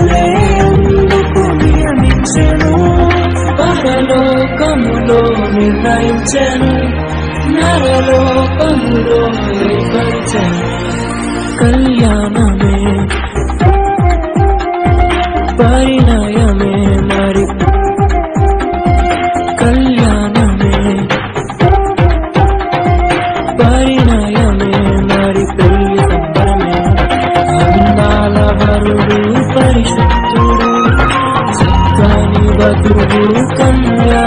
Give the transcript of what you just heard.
దేవుడే అందుకు నియమించెను, పరలోకములో నిర్ణయించెను, నరలోకములో ఏర్పరిచెను. కళ్యాణమే పరిణయమే మరి, కళ్యాణమే పరిణయమే మరి, పెళ్లి సంబరమే. అందాల వరుడు పరిశుద్ధుడు, చక్కని వధువు కన్యా.